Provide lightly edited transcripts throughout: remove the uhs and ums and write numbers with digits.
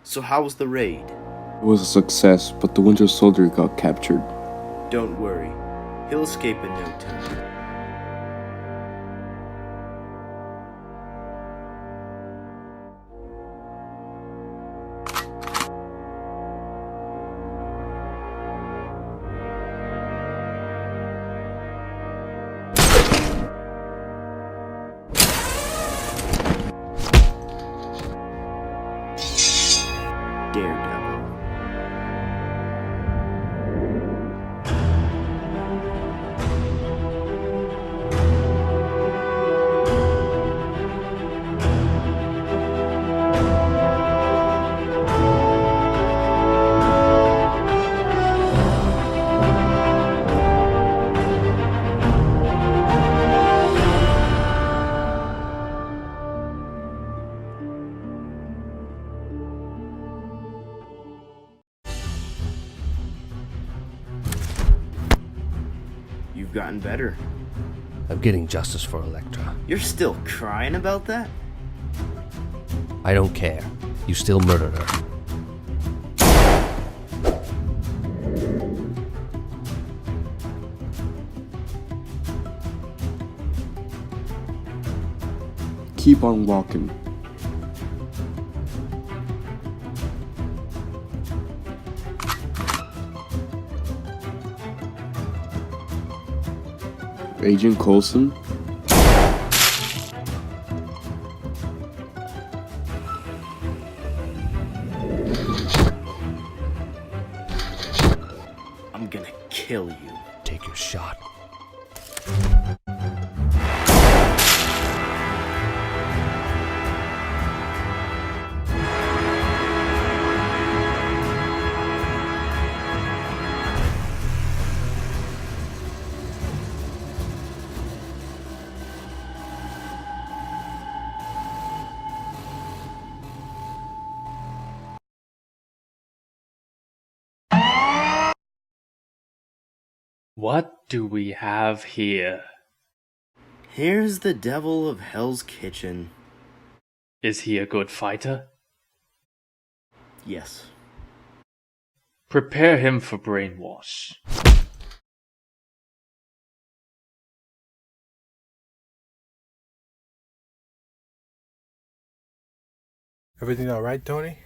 So how was the raid? It was a success, but the Winter Soldier got captured. Don't worry. He'll escape in no time. Daredevil. You've gotten better. I'm getting justice for Elektra. You're still crying about that? I don't care. You still murdered her. Keep on walking. Agent Coulson? I'm gonna kill you. Take your shot. What do we have here? Here's the devil of Hell's Kitchen. Is he a good fighter? Yes. Prepare him for brainwash. Everything all right, Tony?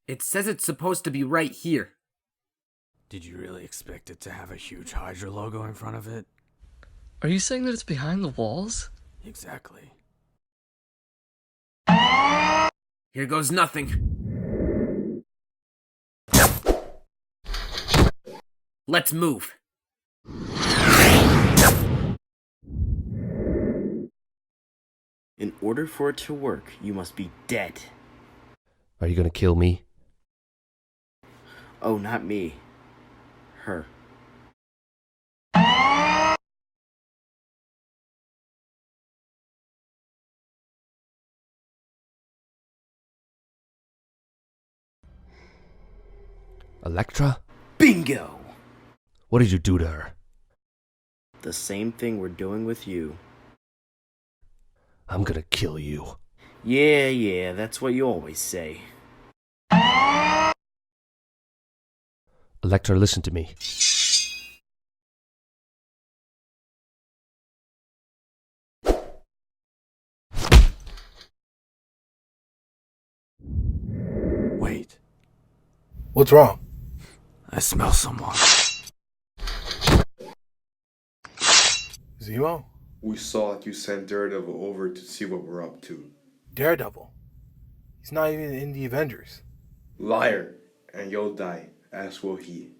It says it's supposed to be right here. Did you really expect it to have a huge Hydra logo in front of it? Are you saying that it's behind the walls? Exactly. Here goes nothing. Let's move. In order for it to work, you must be dead. Are you gonna kill me? Oh, not me. Her. Elektra? Bingo! What did you do to her? The same thing we're doing with you. I'm gonna kill you. Yeah, that's what you always say. Elektra, listen to me. Wait, What's wrong? I smell someone. Zemo? We saw that you sent Daredevil over to see what we're up to. Daredevil. He's not even in the Avengers. Liar, and you'll die, as will he.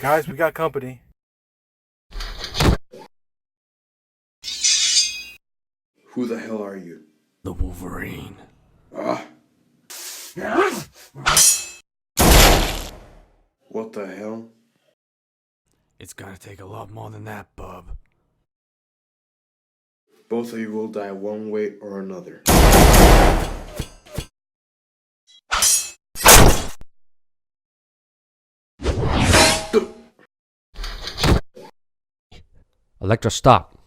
Guys, we got company. Who the hell are you? The Wolverine. Ah! What the hell? It's gonna take a lot more than that, bub. Both of you will die one way or another. Elektra, stop.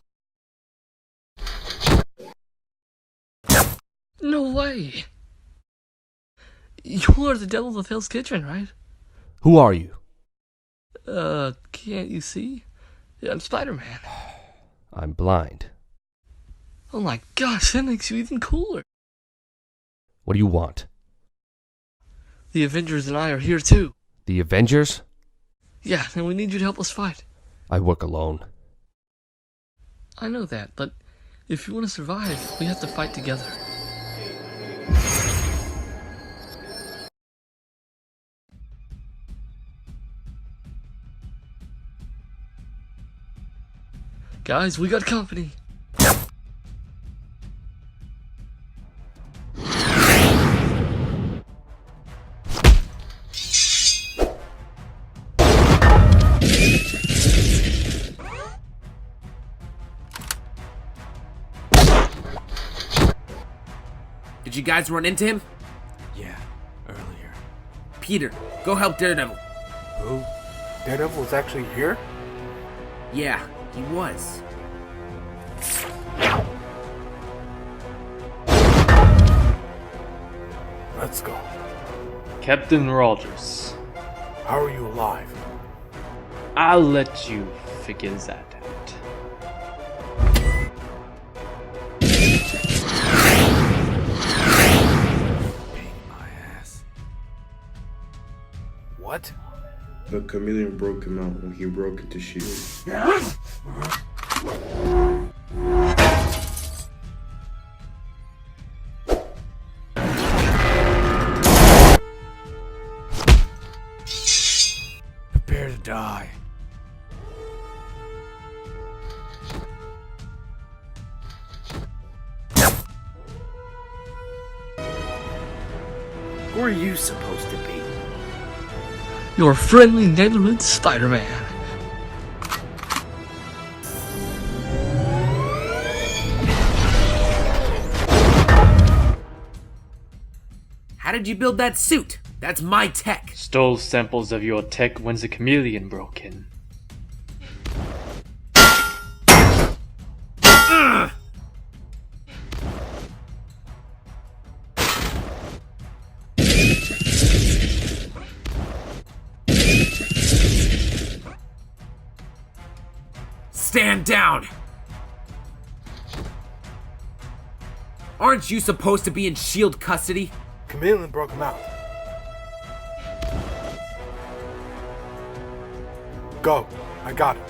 tour the Devil of Hell's Kitchen, right? Who are you? Can't you see? Yeah, I'm Spider-Man. I'm blind. Oh my gosh, that makes you even cooler. What do you want? The Avengers and I are here too. The Avengers? Yeah, and we need you to help us fight. I work alone. I know that, but if you want to survive, we have to fight together. Guys, we got company. Did you guys run into him? Yeah, earlier. Peter, go help Daredevil. Who? Daredevil was actually here? Yeah, he was. Let's go. Captain Rogers, How are you alive? I'll let you figure that out. Pain in my ass. What? The chameleon broke him out when he broke into S.H.I.E.L.D. Prepare to die. Who are you supposed to be? Your friendly neighborhood Spider-Man. How did you build that suit? That's my tech. Stole samples of your tech when the chameleon broke in. Stand down! Aren't you supposed to be in S.H.I.E.L.D. custody? Chameleon broke him out. Go. I got it.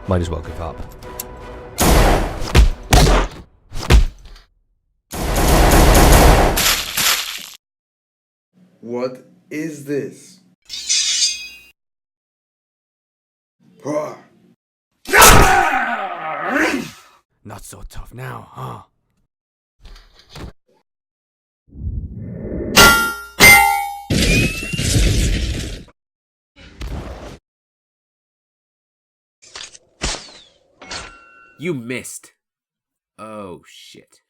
Might as well give up. What is this? Ah! Not so tough now, huh? You missed. Oh, shit.